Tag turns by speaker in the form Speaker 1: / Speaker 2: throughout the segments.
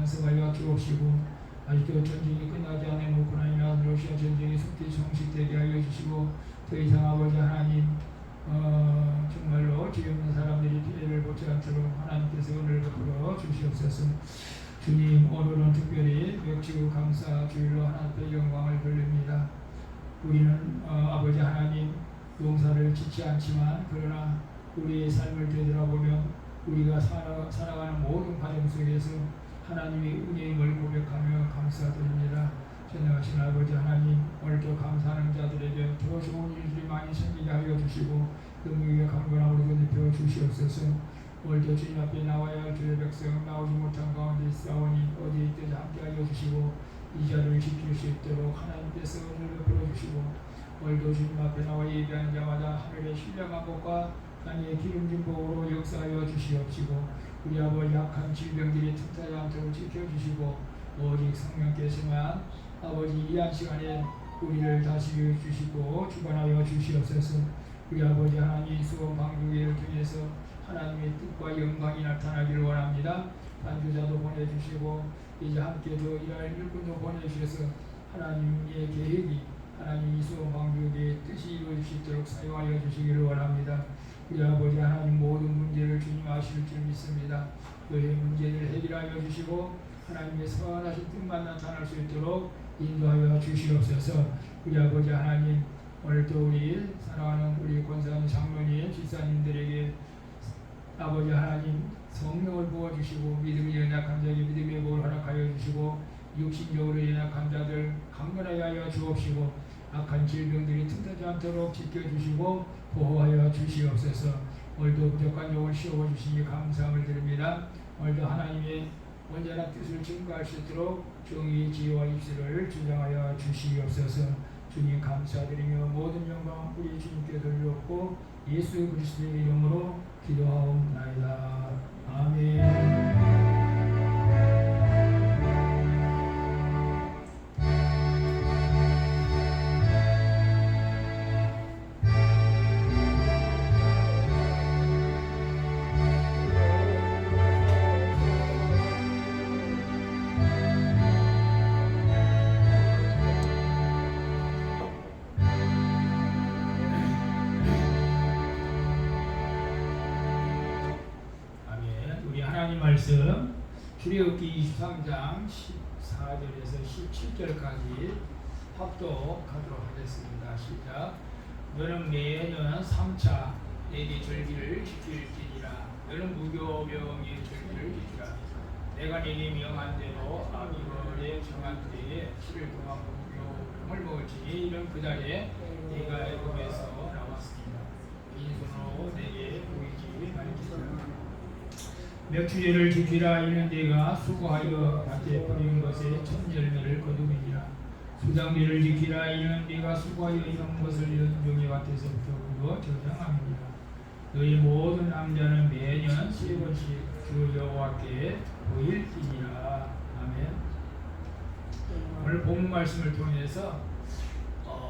Speaker 1: 안수하여 주옵시고 아직도 전쟁이 끝나지 않은 우크라이나 러시아 전쟁이 속히 종식되게 하여 주시고 더 이상 아버지 하나님 정말로 죄 없는 사람들이 피해를 보지 않도록 하나님께서 은혜를 베풀어 주시옵소서. 주님, 오늘은 특별히 맥주 감사 주일로 하나님께 영광을 돌립니다. 우리는 아버지 하나님 용사를 짓지 않지만 그러나 우리의 삶을 되돌아보면 우리가 살아가는 모든 과정 속에서 하나님의 은혜임을 고백하며 감사드립니다. 전능하신 아버지 하나님, 오늘도 감사하는 자들에게 더 좋은 일들이 많이 생기게 하여 주시고 능력의 강건함으로 건립해 주시옵소서. 오늘도 주님 앞에 나와야 할 주의 백성 나오지 못한 가운데 있사오니 어디에 있든지 함께하여 주시고 이 자리를 지킬 수 있도록 하나님께서 은혜를 베풀어 주시고 오늘도 주님 앞에 나와 예배하는 자마다 하늘의 신령한 복과 하나님의 기름진 복으로 역사하여 주시옵시고 우리 아버지 약한 질병들이 틈타지 않도록 지켜주시고 오직 성령께서만 아버지 이 한 시간에 우리를 다스려 주시고 주관하여 주시옵소서. 우리 아버지 하나님 수원 방주회를 통해서 하나님의 뜻과 영광이 나타나기를 원합니다. 반주자도 보내주시고 이제 함께 더 일할 일꾼도 보내주셔서 하나님의 계획이 하나님 수원 방주회의 뜻이 이루어질 수 있도록 사용하여 주시기를 원합니다. 우리 아버지 하나님 모든 문제를 주님 아실 줄 믿습니다. 너의 문제를 해결하여 주시고 하나님의 선하신 뜻만 나타날 수 있도록 인도하여 주시옵소서. 우리 아버지 하나님, 오늘도 우리 사랑하는 우리 권사님, 장로님, 집사님들에게 아버지 하나님 성령을 부어주시고 믿음이 연약한 자에게 믿음의 복을 허락하여 주시고 육신적으로 연약한 자들 강건하게 하여 주옵시고 악한 질병들이 틈타지 않도록 지켜주시고 보호하여 주시옵소서. 오늘도 부족한 영을 씌워주시니 감사함을 드립니다. 오늘도 하나님의 온전한 뜻을 증거할 수 있도록 정의, 지혜와 입술을 주장하여 주시옵소서. 주님 감사드리며 모든 영광 우리 주님께 돌려놓고 예수 그리스도의 이름으로 기도하옵나이다. 아멘. 말씀 출애굽기 23장 14절에서 17절까지 합독하도록 하겠습니다. 시작. 너는 매년 3차 내게 절기를 지킬지니라. 너는 무교병의 절기를 지키라. 내가 내게 명한 대로 아비월에 정한 때에 7일 동안 무교병을 먹을지니 이는 그 달에 내가 애굽에서 나왔습니다. 빈손으로 내게 보이지 말지니라. 맥주제를 지키라. 이는 네가 수고하여 밭에 뿌린 것에 첫 열매를 거두리라. 수장제를 지키라. 이는 네가 수고하여 이런 것을 연종의 밭에서부터 거두어 저장함이니라. 너희 모든 남자는 매년 3번씩 주 여호와께 보일지니라. 아멘. 오늘 본문 말씀을 통해서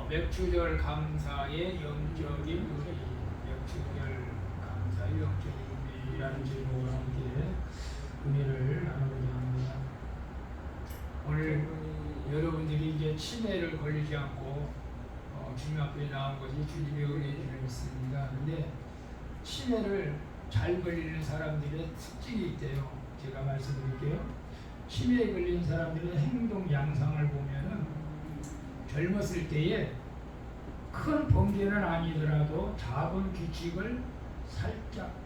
Speaker 1: 맥주절 감사의 영적인 의미, 맥주절 감사의 영적인 의미라는 제목으로 함께 은혜를 나누고자 합니다. 오늘 여러분들이 이제 치매를 걸리지 않고 주님 앞에 나온 것이 주님의 은혜인 줄 믿습니다. 그런데 치매를 잘 걸리는 사람들의 특징이 있대요. 제가 말씀드릴게요. 치매에 걸린 사람들의 행동 양상을 보면은 젊었을 때에 큰 범죄는 아니더라도 작은 규칙을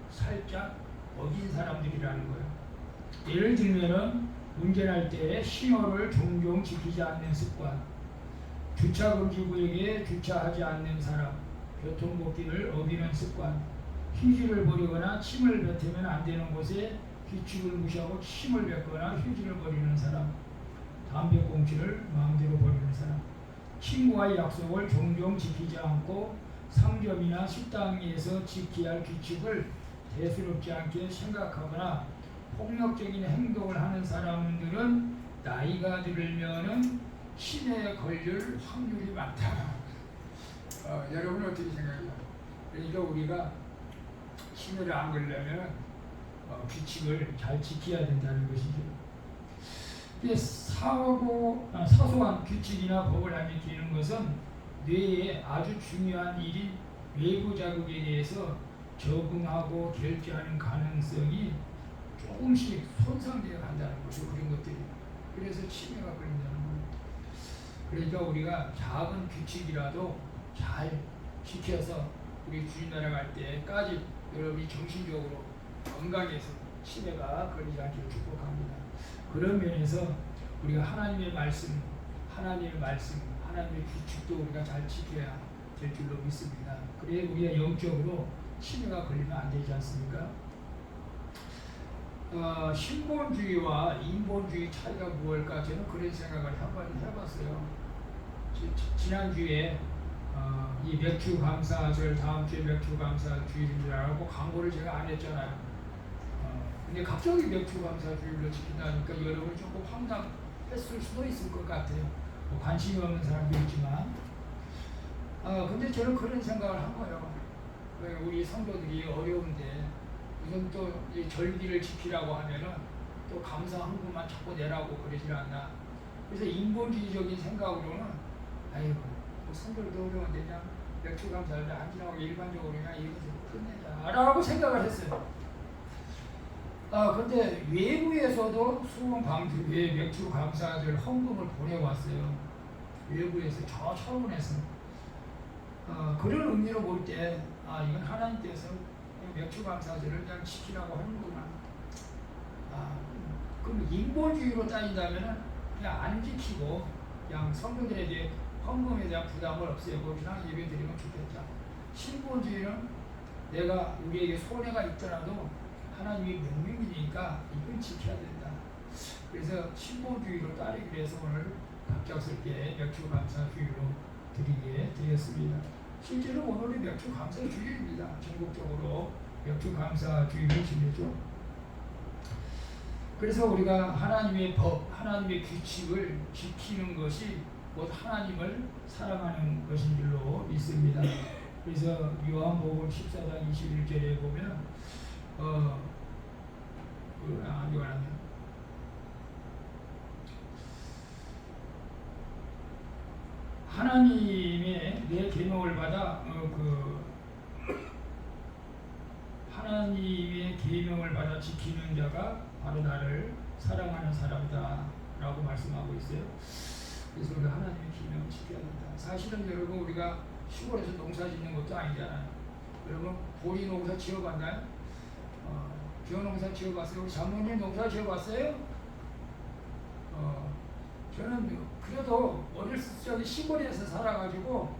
Speaker 1: 살짝 어긴 사람들이라는 거예요. 예를 들면은 운전할 때 신호를 종종 지키지 않는 습관, 주차금지 구역에 주차하지 않는 사람, 교통법규를 어기는 습관, 휴지를 버리거나 침을 뱉으면 안 되는 곳에 규칙을 무시하고 침을 뱉거나 휴지를 버리는 사람, 담배꽁초를 마음대로 버리는 사람, 친구와의 약속을 종종 지키지 않고 상점이나 식당에서 지켜야 할 규칙을 대수롭지 않게 생각하거나 폭력적인 행동을 하는 사람들은 나이가 들면은 치매에 걸릴 확률이 많다. 여러분은 어떻게 생각해요? 그러니까 우리가 치매를 안 걸려면 규칙을 잘 지켜야 된다는 것이죠. 이게 사소한 규칙이나 법을 안 지키는 것은 뇌에 아주 중요한 일인 외부 자극에 대해서 적응하고 결제하는 가능성이 조금씩 손상되어 간다는 거죠. 그런 것들이. 그래서 치매가 걸린다는 거예요. 그러니까 우리가 작은 규칙이라도 잘 지켜서 우리 주님 나라 갈 때까지 여러분이 정신적으로 건강해서 치매가 걸리지 않기를 축복합니다. 그런 면에서 우리가 하나님의 말씀, 하나님의 규칙도 우리가 잘 지켜야 될 줄로 믿습니다. 그래야 우리가 영적으로 치매가 걸리면 안 되지 않습니까? 신본주의와 인본주의 차이가 무엇일까? 저는 그런 생각을 한번 해봤어요. 지난주에 이 맥주 감사절, 다음 주에 맥주 감사주일인 줄 알고 광고를 제가 안 했잖아요. 근데 갑자기 맥주 감사주일로 지킨다니까 여러분이 조금 황당했을 수도 있을 것 같아요. 뭐 관심이 없는 사람도 있지만. 근데 저는 그런 생각을 한 거예요. 우리 성도들이 어려운데 무슨 또 이 절기를 지키라고 하면은 또 감사 헌금만 자꾸 내라고 그러질 않나. 그래서 인본주의적인 생각으로는 아이고 뭐 성도들도 어려운데 그냥 맥주 감사를 안 지나고 일반적으로 그냥 이것을 끝내자라고 생각을 했어요. 근데 외부에서도 수원 방주에 맥주 감사절 헌금을 보내왔어요. 외부에서 저 차원에서 그런 의미로 볼 때 이건 하나님께서 맥주 감사절을 그냥 지키라고 하는구나. 그럼 인본주의로 따진다면은 그냥 안 지키고 그냥 성도들에게 헌금에 대한 부담을 없애고 그냥 예배 드리면 좋겠다. 신본주의는 내가 우리에게 손해가 있더라도 하나님의 명령이니까 이건 지켜야 된다. 그래서 신본주의로 따르기 위해서 오늘 갑작스럽게 맥주 감사주의로 드리게 되었습니다. 실제로 오늘이 맥주 감사주일입니다. 전국적으로 맥주 감사주의를 지내죠. 그래서 우리가 하나님의 법, 하나님의 규칙을 지키는 것이 곧 하나님을 사랑하는 것인 줄로 믿습니다. 그래서 요한복음 14장 21절에 보면 하나님의 내 계명을 받아 하나님의 계명을 받아 지키는 자가 바로 나를 사랑하는 사람이다 라고 말씀하고 있어요. 그래서 우리가 하나님의 계명을 지켜야 된다. 사실은 여러분 우리가 시골에서 농사 짓는 것도 아니잖아요. 여러분 보리 농사 지어봤나요? 벼농사 지어봤어요? 우리 장모님 농사 지어봤어요? 저는 그래도 어렸을 적에 시골에서 살아가지고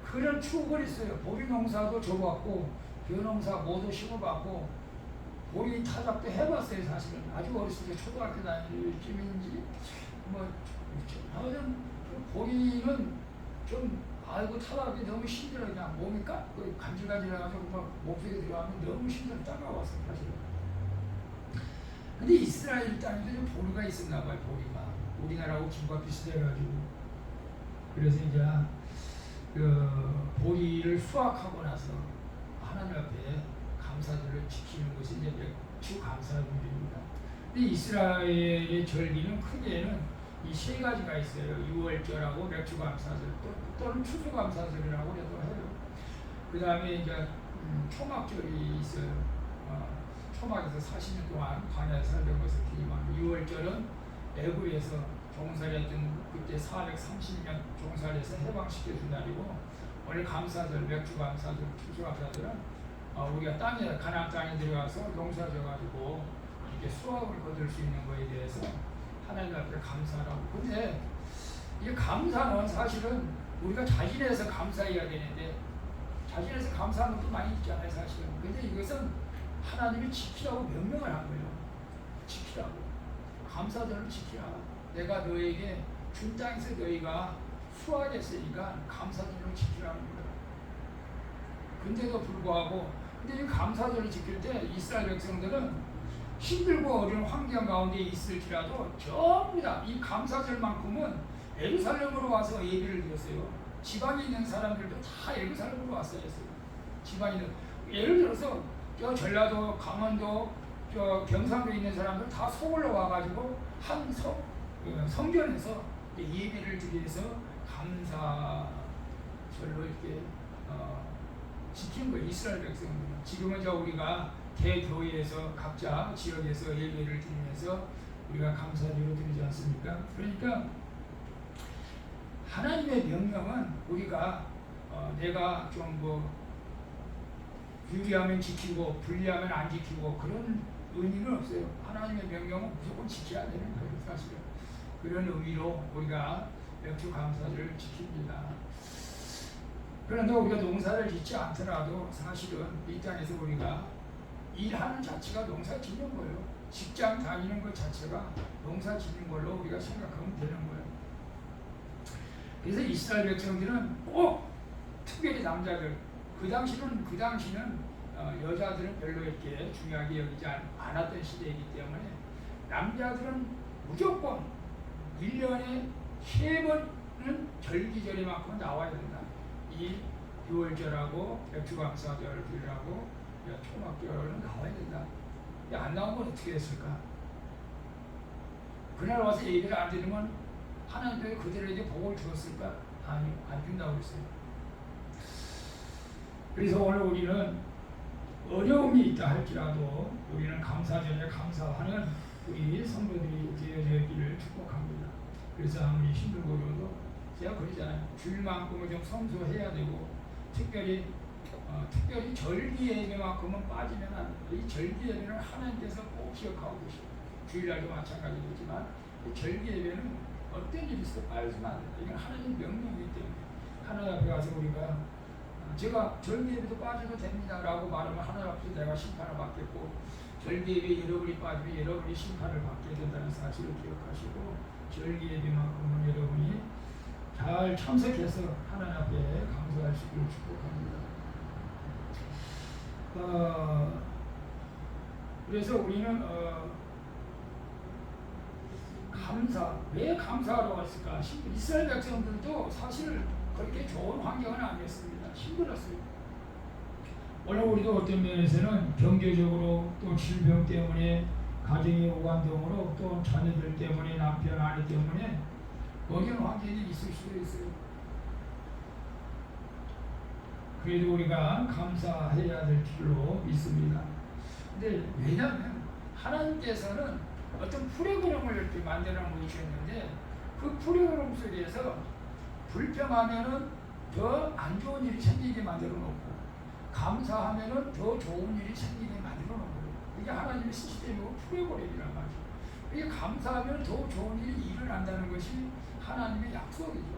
Speaker 1: 그런 추억을 있어요. 보리 농사도 접었고 벼농사 모두 심어봤고 보리 타작도 해봤어요. 사실은 아주 어렸을 때 초등학교 다닐 쯤인지 아무튼 보리는 좀 타락이 너무 힘들어. 그냥 몸이 간질간질해가지고 몸속에 들어가면 너무 힘들어. 따가웠어요. 사실은. 근데 이스라엘 땅에도 보리가 있었나 봐요. 보리가 우리나라하고 김과 비슷해가지고. 그래서 이제 보리를 수확하고 나서 하나님 앞에 감사절을 지키는 것이 이제 맥주 감사절입니다. 근데 이스라엘의 절기는 크게는 이 세 가지가 있어요. 6월절하고 맥주 감사절 또는 추수 감사절이라고 해도 해요. 그 다음에 이제 초막절이 있어요. 초막에서 40년 동안 광야에서 살던 것을 기념하는 6월절은 애굽에서 종살이했던 그때 430년 종살이에서 해방시켜준 날이고, 원래 감사절, 맥주 감사절, 추수 감사절은 우리가 가나안 땅에 들어가서 농사져가지고 이렇게 수확을 거둘 수 있는 거에 대해서 하나님 앞에 감사하라고. 근데 이 감사는 사실은 우리가 자진해서 감사해야 되는데 자진해서 감사하는 것도 많이 있잖아요, 사실은. 근데 이것은 하나님이 지키라고 명령을 한 거예요. 지키라고. 감사절을 지키라. 내가 너에게 준 땅에서 너희가 수확했으니까 감사절을 지키라는 거예요. 근데도 불구하고 근데 이 감사절을 지킬 때 이스라엘 백성들은 힘들고 어려운 환경 가운데 있을지라도 전부 다 이 감사절만큼은 예루살렘으로 와서 예배를 드렸어요. 지방에 있는 사람들도 다 예루살렘으로 왔어요. 지방에 예를 들어서 전라도, 강원도, 경상도에 있는 사람들 다 서울로 와가지고 한 성전에서 예배를 드리기 위해서 감사절로 이렇게 지킨 거예요. 이스라엘 백성들은. 지금은 우리가 대교회에서 각자 지역에서 예배를 드리면서 우리가 감사절로 드리지 않습니까? 그러니까 하나님의 명령은 우리가 내가 좀 유리하면 지키고 불리하면 안 지키고 그런 의미는 없어요. 하나님의 명령은 무조건 지켜야 되는 거예요. 사실은 그런 의미로 우리가 맥주 감사절을 지킵니다. 그런데 우리가 농사를 짓지 않더라도 사실은 이 땅에서 우리가 일하는 자체가 농사 짓는 거예요. 직장 다니는 것 자체가 농사 짓는 걸로 우리가 생각하면 되는 거예요. 그래서 이스라엘 백성들은 꼭 특별히 남자들, 그 당시는 여자들은 별로 이렇게 중요하게 여기지 않았던 시대이기 때문에 남자들은 무조건 1년에 3번은 절기절에만큼은 나와야 된다. 이 6월절하고 맥주감사절이라고 초막절은 나와야 된다. 안 나오면 어떻게 했을까? 그날 와서 예배를 안 드리면 하나님께서 그들에게 복을 주었을까? 아니, 안 준다고 했어요. 그래서 오늘 우리는 어려움이 있다 할지라도 우리는 감사절에 감사하는 우리 성도들이 되어지기를 축복합니다. 그래서 아무리 힘들고도 제가 그러잖아요. 주일만큼은 좀 성수해야 되고 특별히 절기 예배만큼은 빠지면 안 돼요. 이 절기 예배는 하나님께서 꼭 기억하고 계시고 주일날도 마찬가지겠지만 절기 예배는 어떤 일이 있어도 빠지면 안 돼요. 이건 하나님 명령이기 때문에 하나님 앞에 가서 우리가 제가 절기 예배도 빠져도 됩니다 라고 말하면 하나님 앞에서 내가 심판을 받겠고 절기 예배 여러분이 빠지면 여러분이 심판을 받게 된다는 사실을 기억하시고 절기 예배만큼은 여러분이 잘 참석해서 하나님 앞에 감사할 수 있기를 축복합니다. 그래서 우리는 왜 감사하러 왔을까? 이스라엘 백성들도 사실 그렇게 좋은 환경은 아니었습니다. 힘들었어요. 오늘 우리도 어떤 면에서는 경제적으로 또 질병 때문에 가정의 오간 등으로 또 자녀들 때문에 남편 아내 때문에 어려운 환경이 있을 수도 있어요. 그래도 우리가 감사해야 될 줄로 믿습니다. 근데 왜냐하면 하나님께서는 어떤 프로그램을 이렇게 만들어 놓으셨는데 그 프로그램 속에서 불평하면은 더 안 좋은 일이 생기게 만들어 놓고 감사하면은 더 좋은 일이 생기게 만들어 놓고 이게 하나님의 시스템이고 프로그램이란 말이죠. 이게 감사하면 더 좋은 일이 일어난다는 것이 하나님의 약속이죠.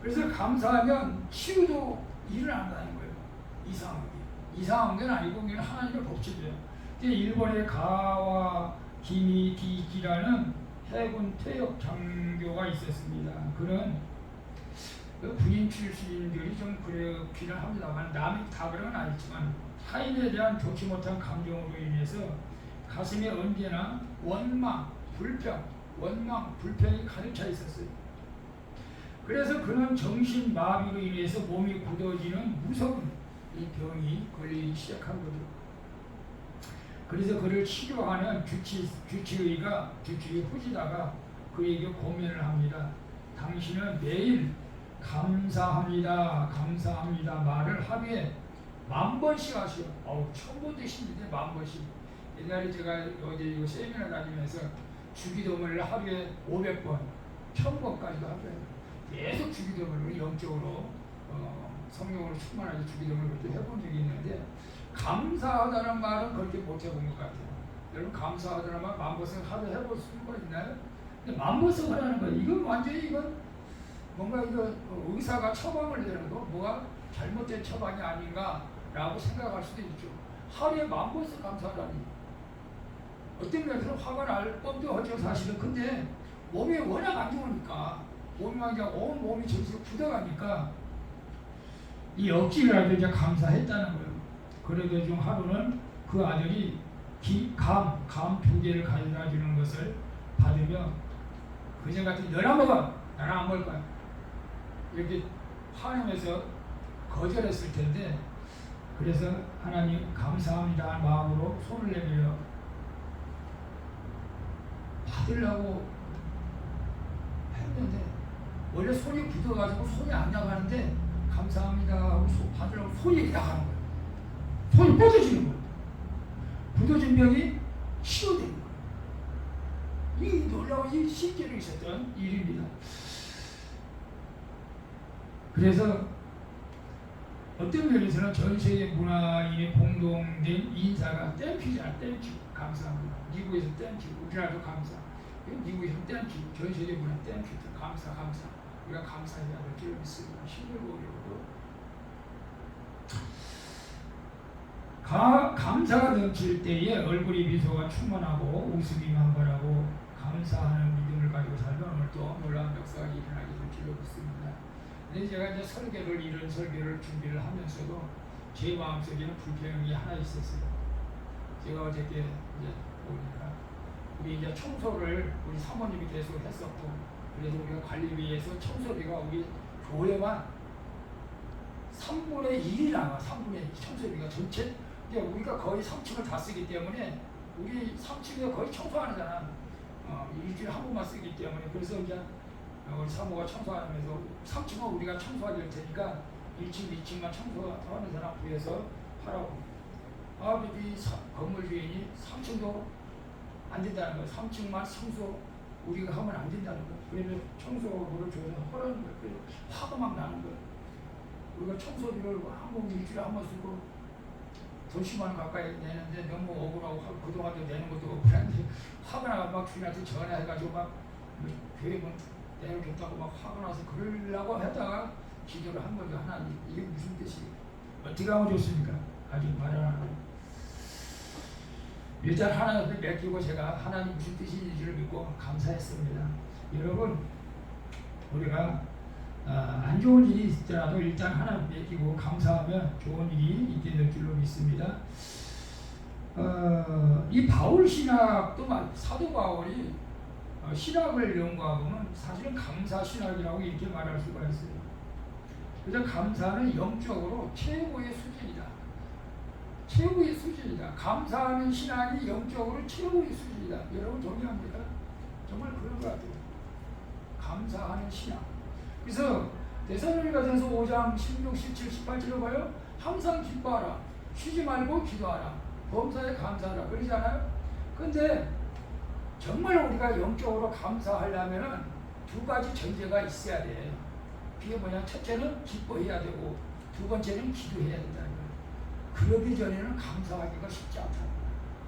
Speaker 1: 그래서 감사하면 치유도 일어난다는 거예요. 이상한 건 아니고 그냥 하나님의 법칙이에요. 일본의 가와 기미디기라는 해군 퇴역 장교가 있었습니다. 그는 군인 출신들이 좀 그렇기는 합니다만 남이 다 그런 건 아니지만 타인에 대한 좋지 못한 감정으로 인해서 가슴에 언제나 원망, 불평이 가득 차 있었어요. 그래서 그는 정신마비로 인해서 몸이 굳어지는 무서운 이 병이 걸리기 시작한 거죠. 그래서 그를 치료하는 주치의가 후지다가 그에게 고민을 합니다. 당신은 매일 감사합니다 말을 하루에 10,000번씩 하시오. 처음 본 뜻인데 10,000번씩. 옛날에 제가 어제 이거 세미나 다니면서 주기도문을 하루에 500번, 1,000번까지도 하고요. 계속 주기도문을 영적으로 성령으로 충만하게 주기도문을 그렇게 해본 적이 있는데 감사하다는 말은 그렇게 못 해본 것 같아요. 여러분 감사하다는 말 10,000번씩 하루 해볼 수가 있나요? 근데 10,000번씩 하라는 거예요. 이건 완전히 뭔가 의사가 처방을 내는 거, 뭐가 잘못된 처방이 아닌가라고 생각할 수도 있죠. 하루에 10,000번씩 감사하다니. 어떤 면에서 화가 날 법도 하죠, 사실은. 근데 몸이 워낙 안 좋으니까, 온 몸이 전체가 굳어가니까, 이 억지라도 이제 감사했다는 거예요. 그래도 좀 하루는 그 아들이 감 2개를 가져다 주는 것을 받으며, 그전 같은 너나 먹어! 나는 안 먹을 거야. 이렇게 화내면서 거절했을 텐데, 그래서 하나님 감사합니다 마음으로 손을 내밀어 받으려고 했는데 원래 손이 굳어가지고 손이 안 나가는데 감사합니다 하고 받으려고 손이 나가는 거예요. 손이 뻗어지는 거예요. 굳어진 병이 치료되는 거예요. 이 놀라운 이 실제로 있었던 일입니다. 그래서 어떤 면에서는 전 세계 문화인의 공동된 인사가 땡큐잖아. 땡큐. 감사합니다. 미국에서 땡큐. 우리나라도 감사. 미국에서 땡큐. 전 세계 문화 땡큐. 감사. 우리가 감사해야 될 줄 믿습니다. 힘들고 어려워도. 감사가 넘칠 때에 얼굴이 미소가 충만하고 웃음이 만발하고 감사하는 믿음을 가지고 살면 오늘 또 놀라운 역사가 일어나게 될 줄 믿습니다. 근데 제가 이제 설교를 이런 설교를 준비를 하면서도 제 마음속에는 불평이 하나 있었어요. 제가 어저께 이제 보니까 우리 이제 청소를 우리 사모님이 계속 했었고 그래서 우리가 관리비에서 청소비가 우리 교회만 3분의 1이 나와. 3분의 1 청소비가 전체. 근데 우리가 거의 3층을 다 쓰기 때문에 우리 3층에 거의 청소하잖아. 일주일에 한 번만 쓰기 때문에 그래서 이제 우리 사모가 청소하면서 3층은 우리가 청소하게 될 테니까 1층, 2층만 청소하는 사람 구해서 하라고. 우리 건물 주인이 3층도 안 된다는 거예요. 3층만 청소 우리가 하면 안 된다는 거예요. 그래서 청소를 줘서 하라는 거예요. 그래서 화가 막 나는 거예요. 우리가 청소비를 한 번 일주일에 한 번 쓰고 돈 10만 원 가까이 내는데 너무 억울하고 그동안도 내는 것도 없고 그런데 화가 나서 막 주인한테 전화해가지고 막 교회 내려줬다고 막 화가 나서 그러려고 하다가 기도를 한 거죠. 하나님 이게 무슨 뜻이 어떻게 하면 좋습니까? 아직 말을 안 하고 일단 하나님을 맡기고 제가 하나님 무슨 뜻인지를 믿고 감사했습니다. 여러분 우리가 안 좋은 일이 있더라도 일단 하나님 맡기고 감사하면 좋은 일이 있게 될 줄로 믿습니다. 이 바울 신학도 사도 바울이 신학을 연구하면 사실은 감사 신학이라고 이렇게 말할 수가 있어요. 그래서 감사는 영적으로 최고의 수준이다. 최고의 수준이다. 감사하는 신학이 영적으로 최고의 수준이다. 여러분 동의합니까? 정말 그런 것 같아요. 감사하는 신학. 그래서 데살로니가전서 5장 16, 17, 18절을 봐요. 항상 기뻐하라. 쉬지 말고 기도하라. 범사에 감사하라. 그러잖아요. 근데 정말 우리가 영적으로 감사하려면 두 가지 전제가 있어야 돼. 그게 뭐냐? 첫째는 기뻐해야 되고 두 번째는 기도해야 된다는 거예요. 그러기 전에는 감사하기가 쉽지 않다.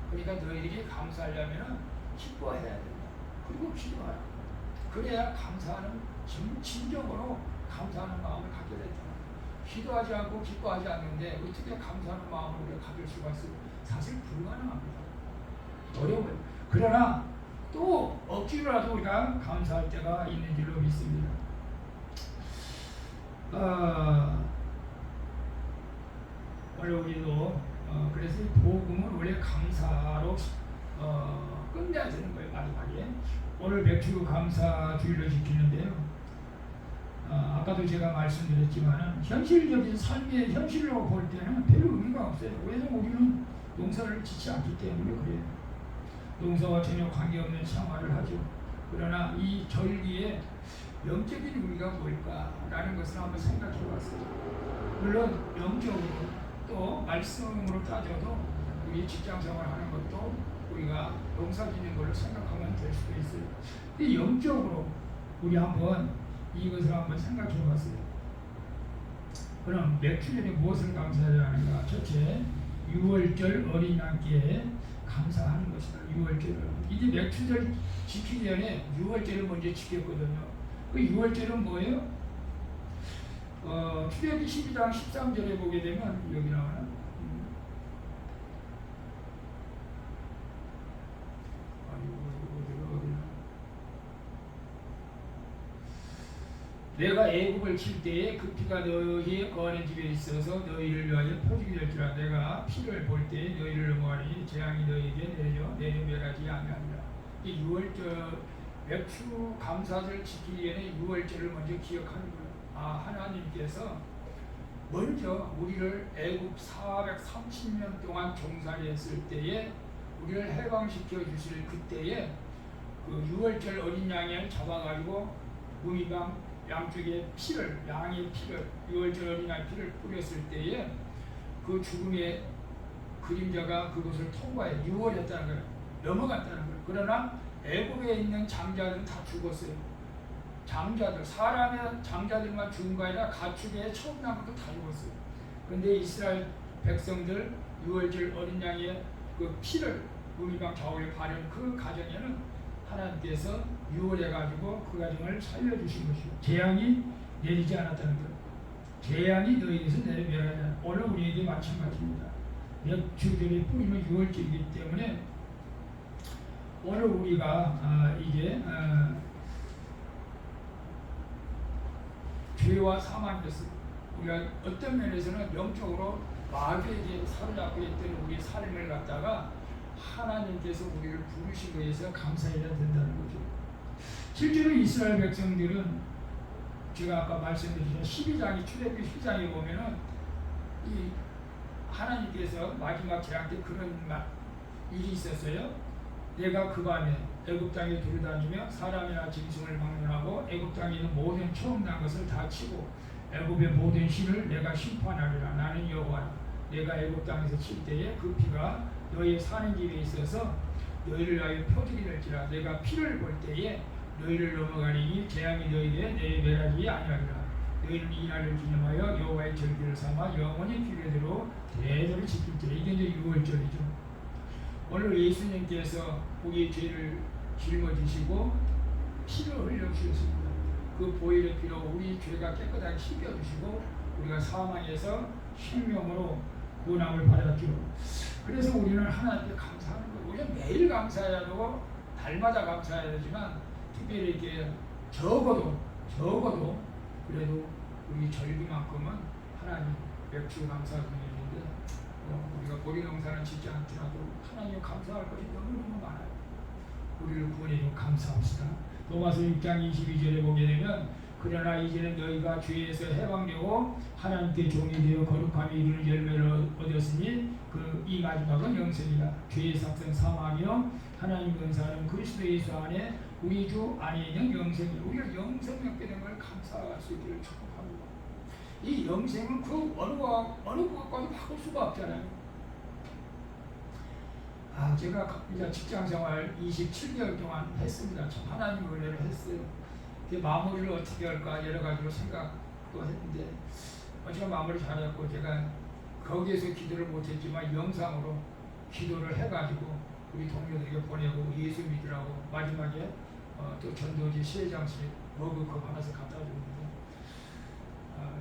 Speaker 1: 그러니까 너희들이 감사하려면 기뻐해야 된다. 그리고 기도하라. 그래야 감사하는 진정으로 감사하는 마음을 갖게 된다. 기도하지 않고 기뻐하지 않는데 어떻게 감사하는 마음을 우리가 가질 수가 있어요? 사실 불가능합니다. 어려워요. 그러나 또 억지로라도 우리가 감사할 때가 있는 줄로 믿습니다. 원래 우리도 그래서 복음은 원래 감사로 끝내야 되는 거예요. 마지막에 오늘 맥주 감사 주일로 지키는데요. 아까도 제가 말씀드렸지만 현실적인 삶의 현실로 볼 때는 별로 의미가 없어요. 왜냐하면 우리는 농사를 짓지 않기 때문에 그래요. 농사와 전혀 관계없는 생활을 하죠. 그러나 이 절기에 영적인 의미가 뭘까라는 것을 한번 생각해 봤어요. 물론 영적으로 또 말씀으로 따져도 우리 직장 생활하는 것도 우리가 농사 짓는 걸로 생각하면 될 수도 있어요. 이 영적으로 우리 한번 이것을 한번 생각해 봤어요. 그럼 맥주절에 무엇을 감사해야 하는가? 첫째, 6월절 어린이날께 감사하는 것이다. 6월절을. 이제 맥주절 지키기 전에 6월절을 먼저 지켰거든요. 그 6월절은 뭐예요? 출애굽기 12장 13절에 보게 되면 여기 나오나? 내가 애굽을 칠 때에 그 피가 너희의 거하는 집에 있어서 너희를 위하여 표적이 될 줄 알아. 내가 피를 볼 때에 너희를 넘어가니 재앙이 너희에게 내려 멸하지 아니하리라. 이 6월절 맥주 감사절 지키기 전에 6월절을 먼저 기억하는 거예요. 하나님께서 먼저 우리를 애굽 430년 동안 종살이 했을 때에 우리를 해방시켜 주실 그때에 그 유월절 어린 양을 잡아가지고 무미방 양쪽에 피를, 양의 피를, 유월절 어린 양 피를 뿌렸을 때에 그 죽음의 그림자가 그것을 통과해 유월했다는 거예요. 넘어갔다는 거예요. 그러나 애굽에 있는 장자들은 다 죽었어요. 장자들, 사람의 장자들만 죽은 거 아니라 가축에 처음 난 것도 다 죽었어요. 그런데 이스라엘 백성들 유월절 어린 양의 그 피를 무미방 좌우에 바른 그 가정에는 하나님께서 유월해가지고 그 가정을 살려주신 것이고 재앙이 내리지 않았다는 것. 재앙이 너희에게서 내려면하지 않아. 오늘 우리에게 마찬가지입니다. 맥주들의 뿌리는 유월절이기 때문에 오늘 우리가 이제 죄와 사망에서 우리가 어떤 면에서는 영적으로 마귀에게 사로잡고 있던 우리 삶을 갖다가 하나님께서 우리를 부르신 것에서 감사해야 된다는 거죠. 실제로 이스라엘 백성들은 제가 아까 말씀드린 12장이 출애굽기 12장에 보면은 이 하나님께서 마지막 재앙 때 그런 일이 있었어요. 내가 그 밤에 애굽 땅에 두루다니며 사람이나 짐승을 방문하고 애굽 땅에 있는 모든 처음 난 것을 다 치고 애굽의 모든 신을 내가 심판하리라. 나는 여호와라. 내가 애굽 땅에서 칠 때에 그 피가 너희 사는 집에 있어서 너희를 위하여 표적이 될지라. 내가 피를 볼 때에 너희를 넘어가리니 재앙이 너희에게 내려가지 아니하리라. 너희는 이 날을 기념하여 여호와의 절기를 삼아 영원히 규례대로 대대로 지킬지라. 이게 이제 유월절이죠. 오늘 예수님께서 우리의 죄를 짊어지시고 피를 흘려주셨습니다. 그 보혈의 피로 우리 죄가 깨끗하게 씻겨주시고 우리가 사망에서 생명으로 구원함을 받았죠. 그래서 우리는 하나님께 감사하는 거예요. 우리는 매일 감사해야 되고 달마다 감사해야 되지만 특별히 이렇게 적어도 그래도 우리 절기만큼은 하나님 맥주 감사 중인데 우리가 보리 농사는 짓지 않더라도 하나님 감사할 것이 너무너무 많아요. 우리를 구원해 감사합시다. 로마서 6장 22절에 보게 되면 그러나 이제는 너희가 죄에서 해방되고 하나님께 종이 되어 거룩함이 이르는 열매를 얻었으니 이 마지막은 영생이다. 죄의 삭은 사망이요 하나님 은사는 그리스도 예수 안에 우리 주 안에 있는 영생이. 우리가 영생 얻게 된 걸 감사할 수 있기를 축복합니다. 이 영생은 그 어느 것과도 바꿀 수가 없잖아요. 제가 이제 직장생활 27개월 동안 했습니다. 참 하나님 은혜를 했어요. 마무리를 어떻게 할까 여러 가지로 생각도 했는데 제가 마무리 잘했고 제가 거기에서 기도를 못했지만 영상으로 기도를 해가지고 우리 동료들에게 보내고 예수 믿으라고 마지막에 또 전도지 3장씩 머그컵 하나씩 갖다 줬는데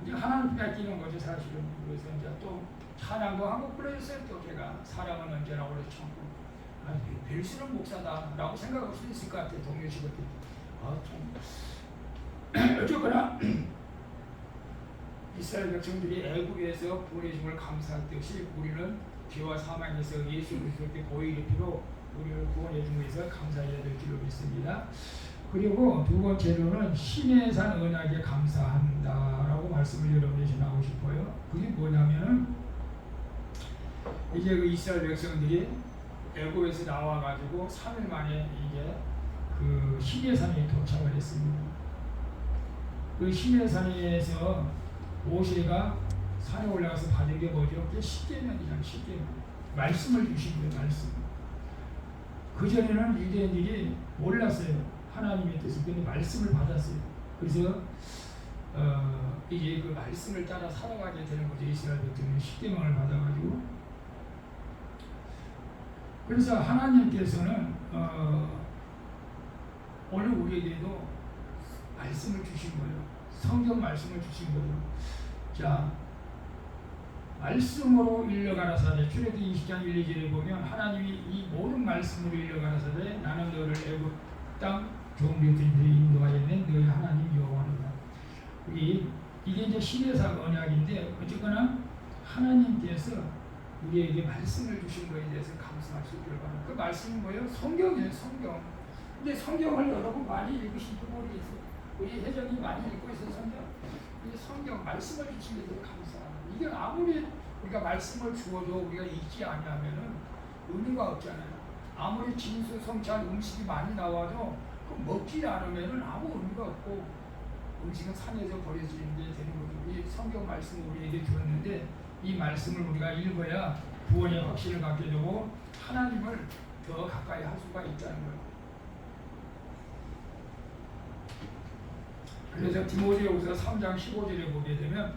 Speaker 1: 이제 하나님 뺏기는 거죠 사실은. 그래서 이제 또 찬양도 한곡 불러줬어요. 또 제가 사랑은 언제나 오래 참고 벨수는 목사다라고 생각할 수 있을 것 같아요. 동료식을 참 어쨌거나 이스라엘 백성들이 애굽에서 구원해줌을 감사했듯이 우리는 죄와 사망에서 예수 그리스도의 보혈의 피로 우리를 구원해준 것에서 감사해야 될 줄로 믿습니다. 그리고 두 번째로는 신의 산 언약에 감사한다라고 말씀을 여러분이 전하고 싶어요. 그게 뭐냐면은 이제 그 이스라엘 백성들이 애굽에서 나와가지고 3일 만에 이제 그 신의 산에 도착을 했습니다. 그 신의 산에서 모세가 산에 올라가서 받은 게 뭐죠? 그게 십계명이잖아요. 십계명. 말씀을 주신 거예요. 말씀. 그전에는 유대인들이 몰랐어요. 하나님의 뜻을. 근데 말씀을 받았어요. 그래서 이제 그 말씀을 따라 살아가게 되는 거죠. 이스라엘 백성은 십계명을 받아가지고. 그래서 하나님께서는 오늘 우리에게도 말씀을 주신 거예요. 성경 말씀을 주신 거예요. 자, 말씀으로 일러가라사대 출애굽기 20장 1, 2절에 보면 하나님이 이 모든 말씀으로 일러가라사대 나는 너를 애굽 땅 종류들이 인도하였네 너희 하나님 여호와니라. 이게 이제 신의사 언약인데 어쨌거나 하나님께서 우리에게 말씀을 주신 것에 대해서 감사할 수 있기를 바랍니다. 그 말씀은 뭐예요? 성경이에요. 성경. 근데 성경을 여러분 많이 읽으신지 모르겠어요. 우리 회장님 많이 읽고 있어요. 성경 말씀을 주신 것에 대해서 감사합니다. 이게 아무리 우리가 말씀을 주어도 우리가 읽지 않으면은 의미가 없잖아요. 아무리 진수성찬 음식이 많이 나와도 그 먹지 않으면 아무 의미가 없고 음식은 상해져 버려지는 게 되는 거죠. 이 성경 말씀을 우리에게 주었는데 이 말씀을 우리가 읽어야 구원의 확신을 갖게 되고 하나님을 더 가까이 할 수가 있다는 거예요. 그래서 디모데후서 3장 15절에 보게 되면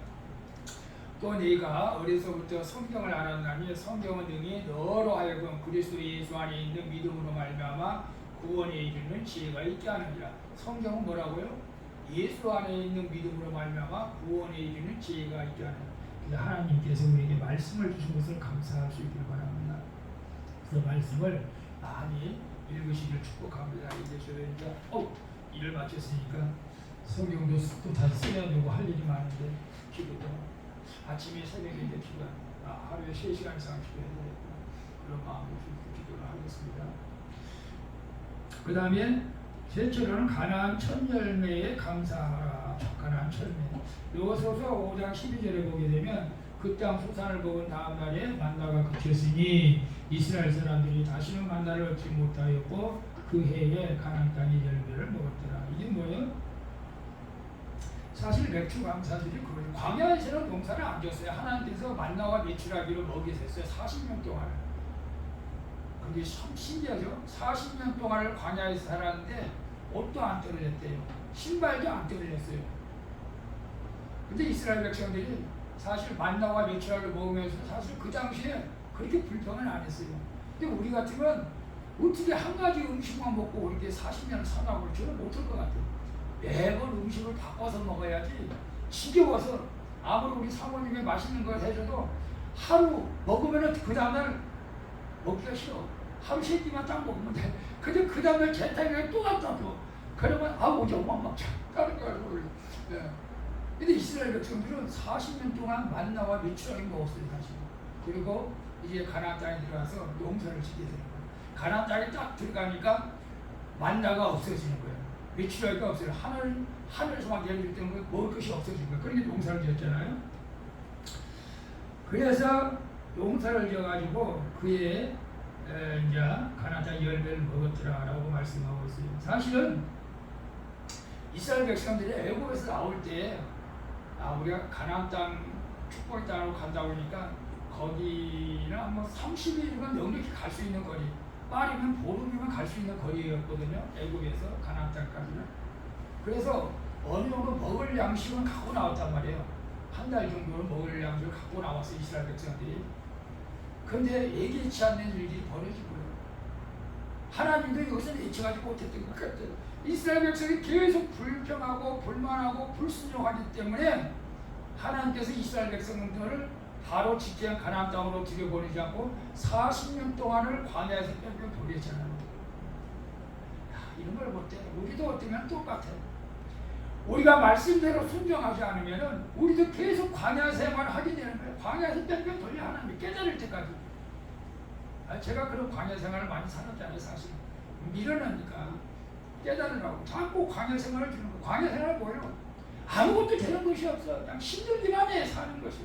Speaker 1: 또 네가 어려서부터 성경을 알았나니 성경은 등이 너로 하여금 그리스도 예수 안에 있는 믿음으로 말미암아 구원에 이르는 지혜가 있게 하느니라. 성경은 뭐라고요? 예수 안에 있는 믿음으로 말미암아 구원에 이르는 지혜가 있게 하느니라. 그래서 하나님께서 우리에게 말씀을 주신 것을 감사할 수 있기를 바랍니다. 그래서 말씀을 많이 읽으시길 축복합니다. 이제 저희가 일을 마쳤으니까 성경도 또 다시 써야 되고 할 일이 많은데 기도도 아침에 새벽에 이제 기도 하루에 3시간 이상 기도해야 되겠구나 그런 마음으로 기도를 하겠습니다. 그 다음에 셋째로는 가나안 첫 열매에 감사하라. 가나안 첫 열매. 요소서 5장 12절에 보게 되면 그 땅 소산을 먹은 다음 날에 만나가 그쳤으니 이스라엘 사람들이 다시는 만나를 얻지 못하였고 그 해에 가나안 땅의 열매를 먹었더라. 이게 뭐예요? 사실 맥주 강사들이 그거예요. 광야에서는 농사를 안 졌어요. 하나님께서 만나와 메추라기로 먹이셨어요. 40년 동안. 그게 참 신기하죠. 40년 동안을 광야에서 살았는데 옷도 안 떨어졌대요. 신발도 안 떨어졌어요. 근데 이스라엘 백성들이 사실 만나와 메추라기를 먹으면서 사실 그 당시에 그렇게 불평은 안 했어요. 근데 우리 같으면 어떻게 한 가지 음식만 먹고 이렇게 40년을 사나고 저는 못할 것 같아요. 매번 음식을 바꿔서 먹어야지 지겨워서 아무리 우리 사모님이 맛있는 걸 해줘도 하루 먹으면 그 다음날 먹기가 싫어. 하루 3끼만 딱 먹으면 돼. 근데 그 다음날 재탕에 또 갖다 줘. 그러면 오지 엄마 먹자. 다른 거 가지고 예. 근데 이스라엘 백성들은 40년 동안 만나와 메추라기 먹었어요. 사실. 그리고 이제 가나안 땅에 들어가서 농사를 짓게 되는 거예요. 가나안 땅에 딱 들어가니까 만나가 없어지는 거예요. 메추라기가 없어요. 하늘에서만 내려질 때문에 먹을 것이 없어진 거예요. 그러니까 농사를 지었잖아요. 그래서 농사를 지어가지고 그의 이제 가나안 땅 열매를 먹었더라라고 말씀하고 있어요. 사실은 이스라엘 백성들이 애굽에서 나올 때 우리가 가나안 땅 축복의 땅으로 간다고 하니까 거기는 뭐 30일이면 넉넉히 갈 수 있는 거리, 빠르면 보름이면 갈 수 있는 거리였거든요. 애굽에서 가나안 땅까지는. 그래서 어느 정도 먹을 양식은 갖고 나왔단 말이에요. 한 달 정도는 먹을 양식을 갖고 나왔어요. 이스라엘 백성들이. 그런데 예기치 않는 일들이 벌어지고요. 하나님도 이것을 예측하지 못했던 것 같아요. 이스라엘 백성이 계속 불평하고 불만하고 불순종하기 때문에 하나님께서 이스라엘 백성들을 바로 지키한 가나안 땅으로 들여보내지 않고 40년 동안을 광야에서 뺑뺑 돌렸잖아요. 이런 걸 볼 때 우리도 어쩌면 똑같아요. 우리가 말씀대로 순종하지 않으면 우리도 계속 광야 생활을 하게 되는 거예요. 광야에서 뺑뺑 돌려 하나님이 깨달을 때까지. 제가 그런 광야 생활을 많이 살았잖아요. 사실 밀어내니까 깨달으라고 자꾸 광야 생활을 주는 거예요. 광야 생활은 뭐예요? 아무것도 되는 것이 없어. 그냥 힘들기만 해 사는 것이.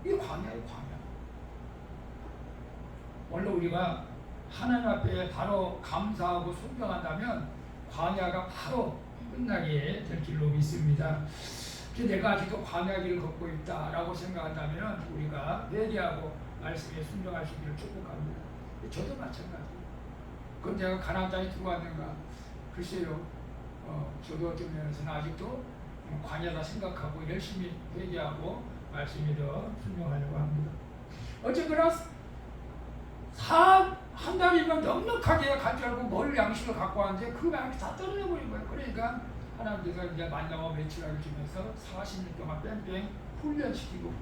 Speaker 1: 이게 광야예요. 광야. 원래 우리가 하나님 앞에 바로 감사하고 순종한다면 광야가 바로 끝나게 될 길로 믿습니다. 내가 아직도 광야 길을 걷고 있다라고 생각한다면 우리가 회개하고 말씀에 순종할 수 있기를 축복합니다. 저도 마찬가지예요. 그럼 내가 가나안 땅에 들어왔는가? 글쎄요. 저도 어떤 면에서는 아직도 광야다 생각하고 열심히 회개하고 말씀에 더 순종하려고 합니다. 어쨌거나 한 달이면 넉넉하게 갈 줄 알고 먹을 양식을 갖고 왔는데 그 양식이 다 떨어져 버린 거예요. 그러니까 하나님께서 이제 만나와 메추라기를 주면서 40년 동안 뺑뺑 훈련시키고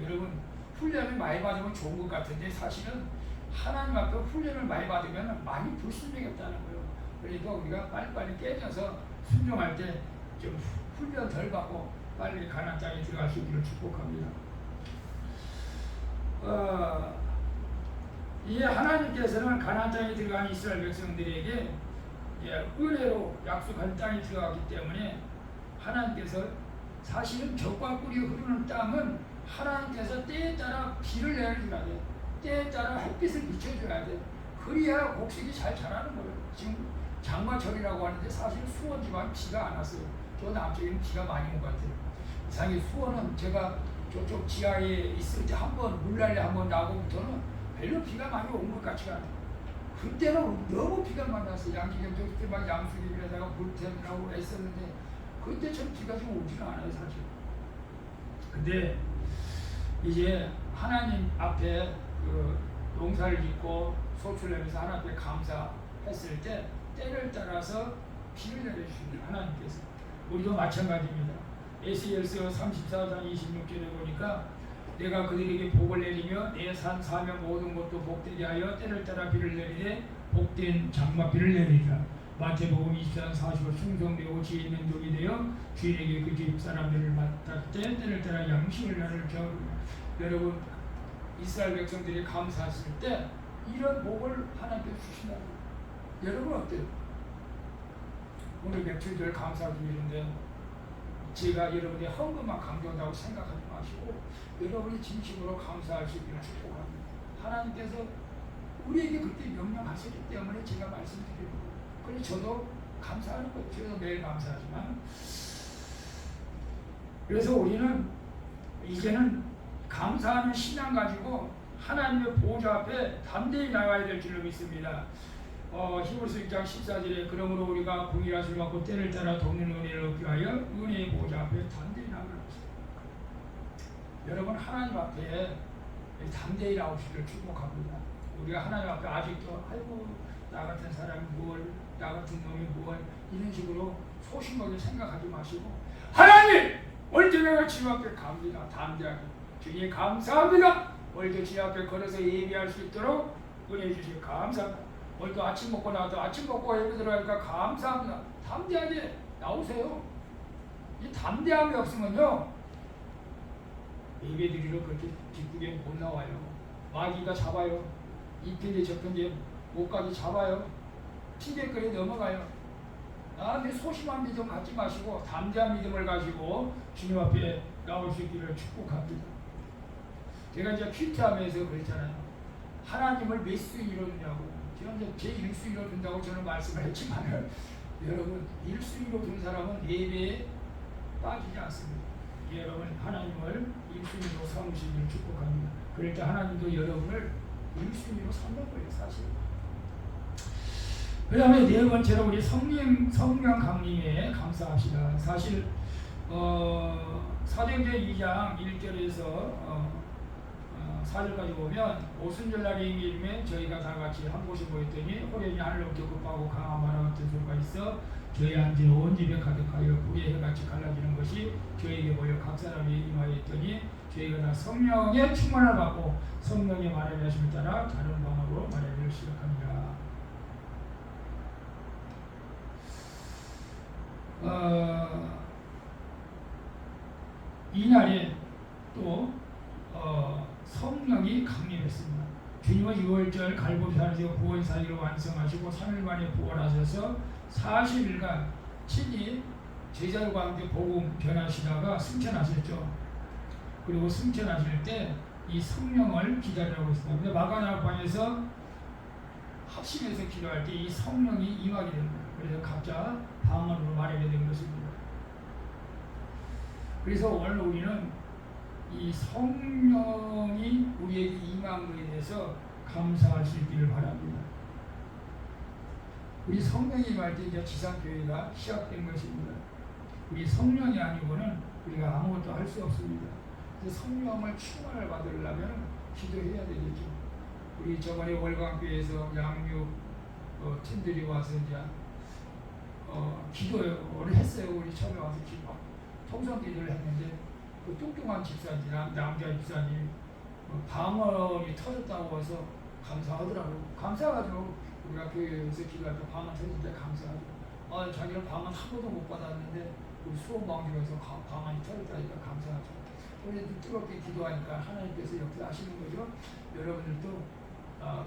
Speaker 1: 여러분 훈련을 많이 받으면 좋은 것 같은데 사실은 하나님 앞에 훈련을 많이 받으면 많이 불순종했다는 거예요. 그러니까 우리가 빨리빨리 깨져서 순종할 때 좀 훈련 덜 받고 빨리 가나안 땅에 들어갈 수 있기를 축복합니다. 이 하나님께서는 가나안 땅에 들어간 이스라엘 백성들에게 은혜로 약속한 땅에 들어갔기 때문에 하나님께서 사실은 젖과 꿀이 흐르는 땅은 하나님께서 때에 따라 비를 내려줘야 돼요. 때에 따라 햇빛을 비춰줘야 돼. 그래야 곡식이 잘 자라는 거예요. 지금 장마철이라고 하는데 사실 수원지만 비가 안 왔어요. 저 남쪽에는 비가 많이 온 것 같아요. 이상하게 수원은 제가 저쪽 지하에 있을 때 한번 물난리 한번 나고부터는 별로 비가 많이 온 것 같지가 않아요. 그때는 너무 비가 많이 왔어요. 양지경 그때 막 양수경에다가 물템이라고 했었는데 그때처럼 비가 좀 오지는 않아요 사실. 근데 이제 하나님 앞에 그 농사를 짓고 소출을 내면서 하나님 앞에 감사했을 때 때를 따라서 비를 내려주십니다. 하나님께서. 우리도 마찬가지입니다. 에스겔서 34장 26절에 보니까 내가 그들에게 복을 내리며 내 산 사명 모든 것도 복되게 하여 때를 따라 비를 내리되 복된 장마비를 내리리라. 마태복음 24장 40절 충성되고 지혜 있는 종이 되어 주인에게 그 집 사람들을 맡을 때 때를 따라 양식을 나를 겨루리라. 여러분 이스라엘 백성들이 감사했을 때 이런 복을 하나님께 주신다고. 여러분 어때요? 오늘 며칠들 감사 주일인데 제가 여러분의 헌금만 강조한다고 생각하지 마시고 여러분이 진심으로 감사할 수 있기를 축복합니다. 하나님께서 우리에게 그렇게 명령하셨기 때문에 제가 말씀드리는 거예요. 그래서 저도 감사하는 거예요. 저도 매일 감사하지만 그래서 우리는 이제는 감사하는 신앙 가지고 하나님의 보좌 앞에 담대히 나가야 될 줄로 믿습니다. 히브리서 6장 14절에 그러므로 우리가 공의하심을 받고 때를 따라 돕는 은혜를 얻기 위하여 은혜의 보좌 앞에 담대히 나가라. 여러분 하나님 앞에 담대히 나오시기를 축복합니다. 우리가 하나님 앞에 아직도 아이고 나 같은 사람이 뭘, 나 같은 놈이 뭘 이런 식으로 소심하게 생각하지 마시고 하나님 오늘도 내가 주님 앞에 갑니다. 담대하게 주님 감사합니다. 오늘도 주님 앞에 걸어서 예배할 수 있도록 은혜 주시고 감사합니다. 오늘도 아침 먹고 나와도 아침 먹고 예배 들어가니까 감사합니다. 담대하게 나오세요. 이 담대함이 없으면요 예배 드리러 그렇게 기쁘게 못 나와요. 마귀가 잡아요. 이 편제 저 편제 목까지 잡아요. 핑계거리 넘어가요. 내 소심한 믿음 갖지 마시고 담대한 믿음을 가지고 주님 앞에 나올 수 있기를 축복합니다. 제가 이제 퀴트하면서 그랬잖아요. 하나님을 몇 수 이뤄주냐고. 제가 이제 제 1수 이뤄준다고 저는 말씀을 했지만 여러분 1수 이뤄준 사람은 예배에 빠지지 않습니다. 여러분 하나님을 1순위로 삼으시기를 축복합니다. 그럴 때 하나님도 여러분을 1순위로 삼는 거예요 사실. 그 다음에 네 번째로 우리 성령 강림에 감사합시다. 사실 사도행전 2장 1절에서 4절까지 보면 오순절날의 이름에 저희가 다 같이 한 곳에 모였더니 호련히 하늘로부터 급하고 강한 바람 같은 소리가 있어 저희 앉은 온 집에 가득하여 불의 해같이 갈라지는 것이 저에게 모여 각 사람이 임하여 있더니 저희가 다 성령의 충만을 받고 성령의 말하게 하심을 따라 다른 방언으로 말하기를 시작합니다. 이날에 또 성령이 강림했습니다. 주님은 6월절 갈보산에서 부활 사역을 완성하시고 3일 만에 부활하셔서 40일간 친히 제자들과 함께 복음 전하시다가 승천하셨죠. 그리고 승천하실 때 이 성령을 기다리라고 했습니다. 근데 마가나방에서 합심해서 기도할 때 이 성령이 임하게 된 거예요. 그래서 각자 방언으로 말하게 된 것입니다. 그래서 오늘 우리는 이 성령이 우리에게 임한 것에 대해서 감사할 수 있기를 바랍니다. 우리 성령이 임할 때 이제 지상교회가 시작된 것입니다. 우리 성령이 아니고는 우리가 아무것도 할 수 없습니다. 그래서 성령을 충만을 받으려면 기도해야 되겠죠. 우리 저번에 월광교회에서 양육 팀들이 와서 이제 기도를 했어요. 우리 처음에 와서 기도 통성 기도를 했는데 그 뚱뚱한 집사님, 남자 집사님 방언이 터졌다고 해서 감사하더라고요. 감사하죠. 우리가 교회에서 기도할 때 방언 터질 때 감사하죠. 자기는 방언 한 번도 못 받았는데 우리 수원방주에서 방언이 터졌다니까 감사하죠. 우리 뜨겁게 기도하니까 하나님께서 역사하시는 거죠. 여러분들도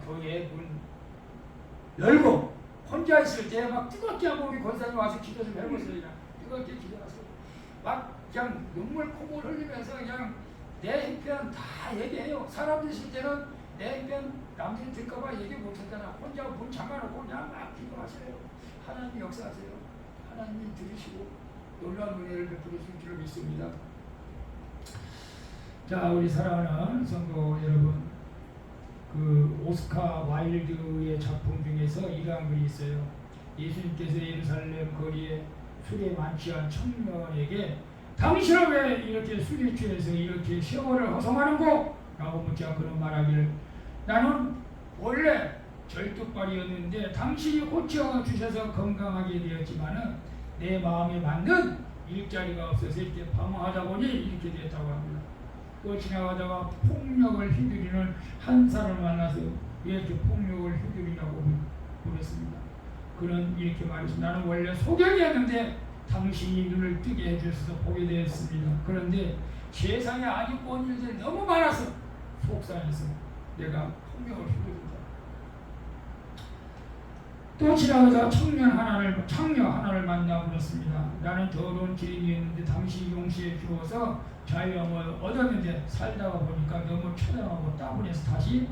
Speaker 1: 교회에 문 열고 혼자 있을 때 막 뜨겁게 하고 우리 권사님 와서 기도 좀 해보세요. 그냥 뜨겁게 기도하세요. 막 그냥 눈물 콧물 흘리면서 그냥 내 형편 다 얘기해요. 사람들 있을 때는 내면 남들이 들까봐 얘기 못했잖아. 혼자 문 잠가놓고 그냥 막 기도하세요. 하나님 역사하세요. 하나님이 들으시고 놀라운 은혜를 베풀으실 줄 믿습니다. 자, 우리 사랑하는 성도 여러분, 그 오스카 와일드의 작품 중에서 이러한 글이 있어요. 예수님께서 예루살렘 거리에 술에 만취한 청년에게 당신은 왜 이렇게 술에 취해서 이렇게 세월을 허송하는고? 라고 묻자 그는 말하기를, 나는 원래 절뚝발이었는데 당신이 고쳐주셔서 건강하게 되었지만은 내 마음에 맞는 일자리가 없어서 이렇게 방황하다 보니 이렇게 됐다고 합니다. 또 지나가다가 폭력을 휘두르는 한 사람을 만나서 왜 이렇게 폭력을 휘두르냐고 물었습니다. 그는 이렇게 말했습니다. 나는 원래 소경이었는데 당신이 눈을 뜨게 해주셔서 보게 되었습니다. 그런데 세상에 아주 온 일들이 너무 많아서 속상해서 내가 폭력을 휘두른다. 또 지나가다 청년 하나를 만나 물었습니다. 나는 더러운 죄인이었는데 당신이 용서해 주어서 자유함을 얻었는데 살다가 보니까 너무 처량하고 따분해서 다시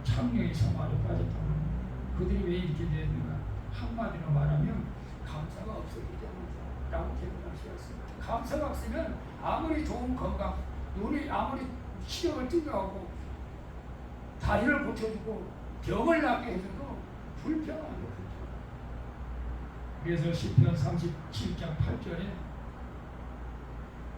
Speaker 1: 창녀의 생활에 빠졌다고 합니다. 그들이 왜 이렇게 됐는가? 한마디로 말하면 감사가 없었기 때문이다 라고 대답할 수가 있습니다. 감사가 없으면 아무리 좋은 건강, 눈이 아무리 시력을 뜨게 하고 다리를 고쳐주고 병을 낫게 해줘도 불평하고. 그래서 시편 37장 8절에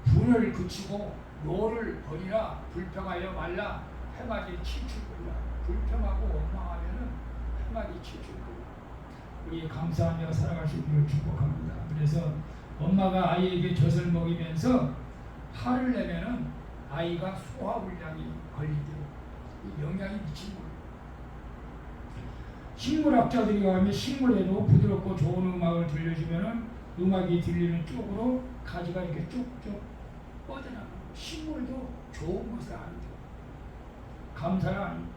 Speaker 1: 분을 그치고 노를 버리라, 불평하여 말라, 해마디 칠칠거리라. 불평하고 원망하면은 해마디 칠칠거리라. 우리 감사하며 살아갈 수 있기를 축복합니다. 그래서 엄마가 아이에게 젖을 먹이면서 화를 내면은 아이가 소화불량이 걸리대요. 이 영향이 미친 거예요. 식물학자들이 가면 식물에도 부드럽고 좋은 음악을 들려주면은 음악이 들리는 쪽으로 가지가 이렇게 쭉쭉 뻗어나가고, 식물도 좋은 것을 아는데 감사를 아닙니다.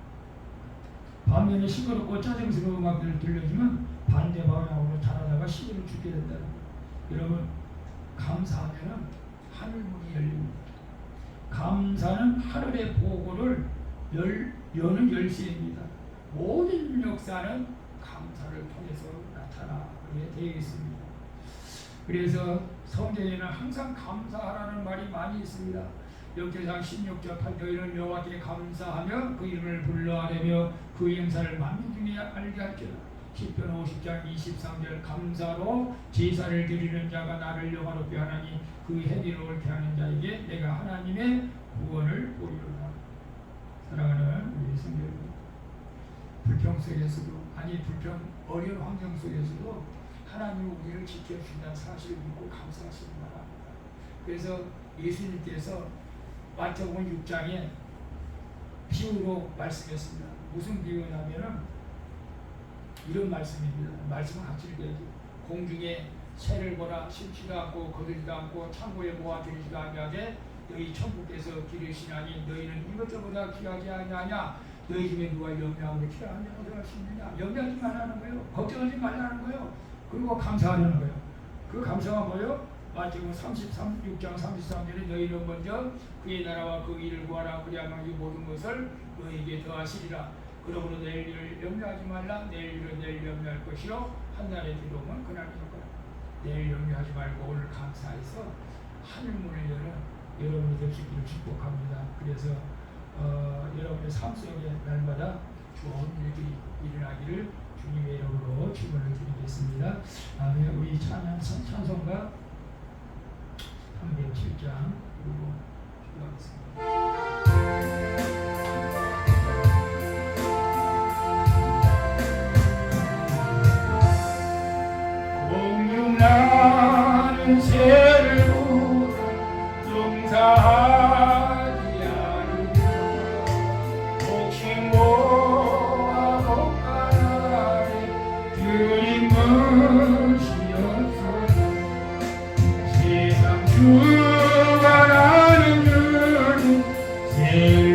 Speaker 1: 반면에 시끄럽고 짜증스러운 음악들을 들려주면 반대 방향으로 자라다가 시들을 죽게 된다는 거예요. 여러분, 감사하면은 하늘문이 열립니다. 감사는 하늘의 보고를 여는 열쇠입니다. 모든 역사는 감사를 통해서 나타나게 되어 있습니다. 그래서 성경에는 항상 감사하라는 말이 많이 있습니다. 역대상 16절 8 너희는 여호와께 감사하며 그 이름을 불러하려며 그 행사를 만민 중에 알게 할지라. 시편 50장 23절 감사로 제사를 드리는 자가 나를 영화롭게 하나니 그 해비로울 피하는 자에게 내가 하나님의 구원을 보이로다. 사랑하는 우리 성도 여러분, 불평 속에서도, 불평 어려운 환경 속에서도 하나님이 우리를 지켜주신다는 사실을 믿고 감사하시기 바랍니다. 그래서 예수님께서 마태복음 6장에 비유로 말씀했습니다. 무슨 비유냐면은 이런 말씀입니다. 말씀은 같이 읽어야지. 공중에 새를 보라, 심지도 않고 거두지도 않고 창고에 모아두지도 아니하되 너희 천국에서 기르시나니 너희는 이것들보다 귀하지 아니하냐? 너희 중에 누가 염려하고 필요하냐? 어디갈 수 있느냐? 염려하지 말라는 거예요. 걱정하지 말라는 거예요. 그리고 감사하려는 거예요. 그 감사가 뭐예요? 마태복음 6장 33절에 너희는 먼저 그의 나라와 그 일을 구하라. 그리하면 이 모든 것을 너희에게 더하시리라. 그러므로 내일 일을 염려하지 말라. 내일 일은 내일 염려할 것이요 한날의 두려움은 그날의 거라. 내일 염려하지 말고 오늘 감사해서 하늘문을 여는 여러분이 되시기를 축복합니다. 그래서 여러분의 삶 속에 날마다 좋은 일들이 일어나기를 주님의 이름으로 축원을 드리겠습니다. 아멘. 우리 찬송가 307장 그리고 기도하겠습니다. 공중나는 새를 보라 용사하지 않으며 목심 모아 목간 아래 주님 무시옵소서. 세상 주관하는 주님 새를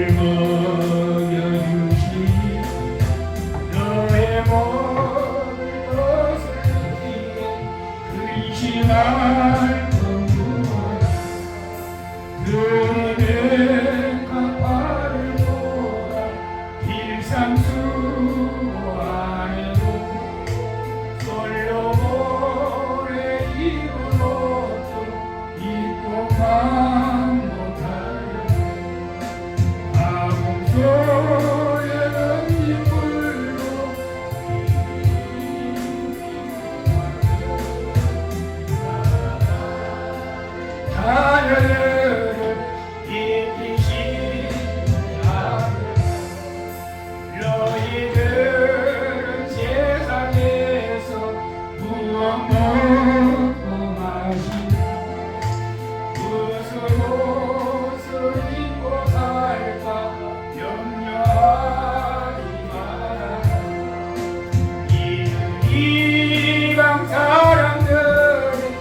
Speaker 1: 이방 사람들이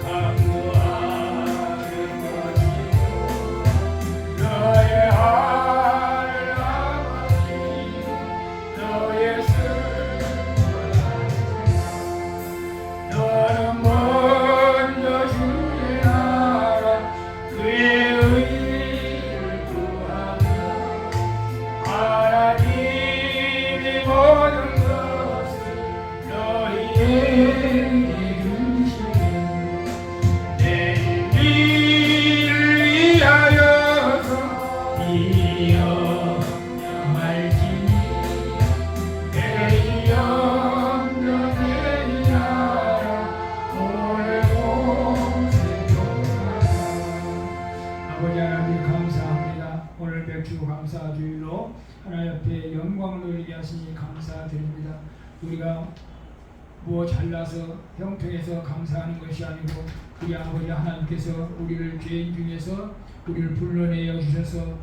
Speaker 1: 강구하는 것이요 너의 하늘 아버지 너의 너는 먼저 주의 나라 그의 의를 구하며 하나님이 모든 것을 너희에게 주시며 내 일을 위하여서 이영명할지니 내 영명 아버지 하나님 감사합니다. 오늘 백주 감사주일로 하나님 앞에 영광을 돌리게 하시니 감사드립니다. 우리가 뭐 잘나서 형통해서 감사하는 것이 아니고 우리 아버지 하나님께서 우리를 죄인 중에서 우리를 불러내어 주셔서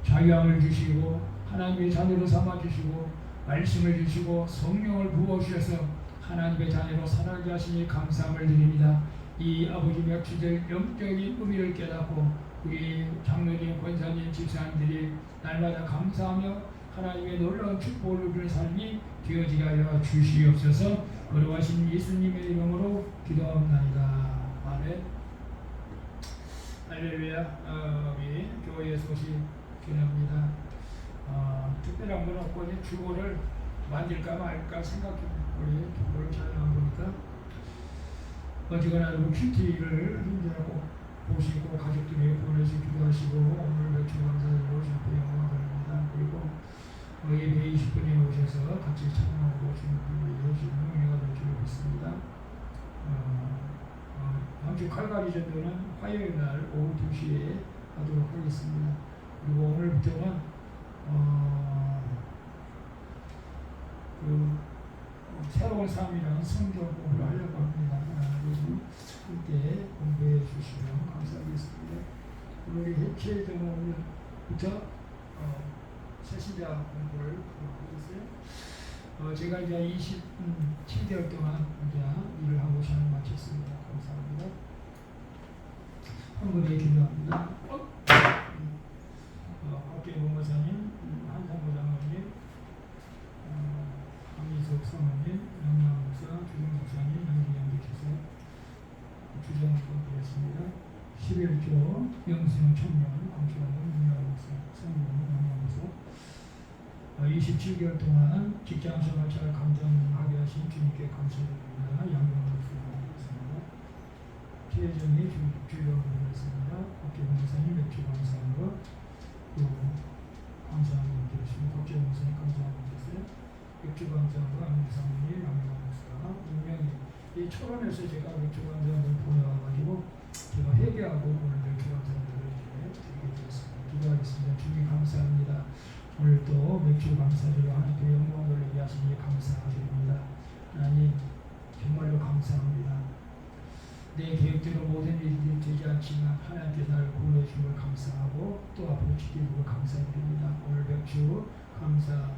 Speaker 1: 자유함을 주시고 하나님의 자녀로 삼아주시고 말씀을 주시고 성령을 부어주셔서 하나님의 자녀로 살아가게 하시니 감사함을 드립니다. 이 아버지 며칠 영적인 의미를 깨닫고 우리 장로님, 권사님, 집사님들이 날마다 감사하며 하나님의 놀라운 축복을 누리는 삶이 되어지게 하여 주시옵소서. 거룩하신 예수님의 이름으로 기도합니다. 아멘. 할렐루야. 우리 교회 소식 전합니다. 특별한 건 없고 주보를 만들까 말까 생각합니다. 우리 주보를 잘 나오니까 어지간한 큐티를 힘들고 보시고 가족들이 보내서 기도하시고 오늘 며칠 감사드리고 주님께 영광을 드립니다. 그리고 예배 20분에 오셔서 같이 참여하고 주님께 주시는 은혜가 될 줄 믿습니다. 다음 주 칼바리 전도는 화요일 날 오후 2시에 하도록 하겠습니다. 그리고 오늘부터는 새로운 삶이라는 성경 공부를 하려고 합니다. 함께 공부해 주시면 감사하겠습니다. 우리 해체되는 오늘부터 새신자 공부를 하겠어요. 제가 이제 27개월 동안 이제 일을 하고 시간을 마쳤습니다. 감사합니다. 한 분에 기도합니다. 박계봉 목사님, 한상보 장로님, 강희석 사모님, 양양 목사, 주정 목사님, 양기영 교사, 주정 공부했습니다. 11조 영수형 청년, 공주하는 윤영 목사, 성공 양양 목사. 27개월 동안 직장생활 잘 감당하게 하신 주님께 감사드립니다. 양양 목사입니다. 최혜정이 주정 공부했습니다. 박계봉 목사님 맥주 감사하고 또 감사하는 분들이십니다. 박계봉 목사님 감사하는 분들이세요. 맥주관장과 안유상님, 양명목사, 분명히 이 철원에서 제가 맥주관장을 보내와가지고 제가 회개하고 오늘 맥주관장들을 드리게 되었습니다. 기도하겠습니다. 주님 감사합니다. 오늘도 맥주 감사드리고 하나님께 영광 돌리게 하시니 감사드립니다. 하나님 정말로 감사합니다. 내 계획대로 모든 일들이 되지 않지만 하나님께서 나를 구원해 주심을 감사하고 또 앞으로 지켜주고 감사드립니다. 오늘 맥주 감사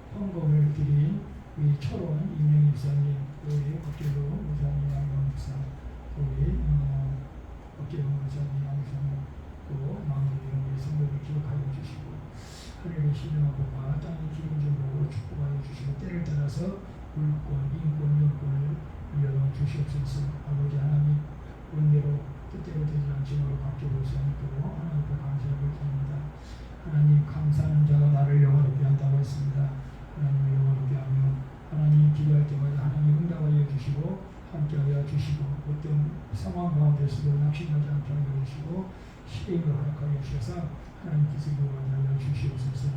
Speaker 1: 헌금을 드린 우리 철원 임영 입사님, 우리 박계로 목사님, 양명 목사, 우리 박계로 목사님, 양사님, 또 마무리로 우리 성도를 기억하여 주시고 하늘의 신령하고가 땅의 기름짐으로 축복하여 주시고 때를 따라서 물권, 인권, 영권을 이어가 주시옵소서. 아버지 하나님 원대로 뜻대로 되지 않지만 박계로 목사님께로 하나님께 감사하고 드립니다. 하나님 감사하는 자가 나를 영원롭게 한다고 했습니다. 하나님을 영원하게 하며 하나님 기도할 때마다 하나님 응답하여 주시고 함께하여 주시고 어떤 상황 가운데서도 낙심하지 않게 하여 주시고 시대를 허락하여 주셔서 하나님께서 기도하여 주시옵소서.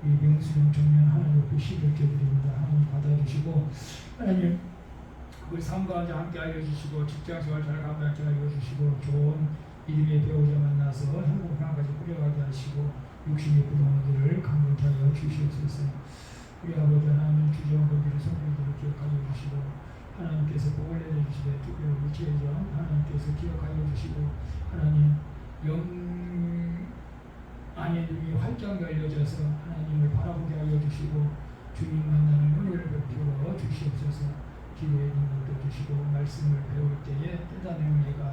Speaker 1: 이 명수령 청년 하나님 앞에 시를 드립니다. 하나님 받아주시고 하나님 우리 삶 가운데 함께하여 주시고 직장생활 잘 감당하게 하여 주시고 좋은 이름의 배우자 만나서 행복한까지 꾸려가게 하시고 육신의 부동들을 강건케 하여 주시옵소서. 우리 아버지 하나님 주정 건지를 성령들을 기억하여 주시고 하나님께서 복을 내려주시되 특별히 지혜정 하나님께서 기억하여 주시고 하나님 영 안의 눈이 활짝 열려져서 하나님을 바라보게 하여 주시고 주님 만나는 은혜를 베풀어 주시옵소서. 기도의 능력도 주시고 말씀을 배울 때에 깨닫는 은혜가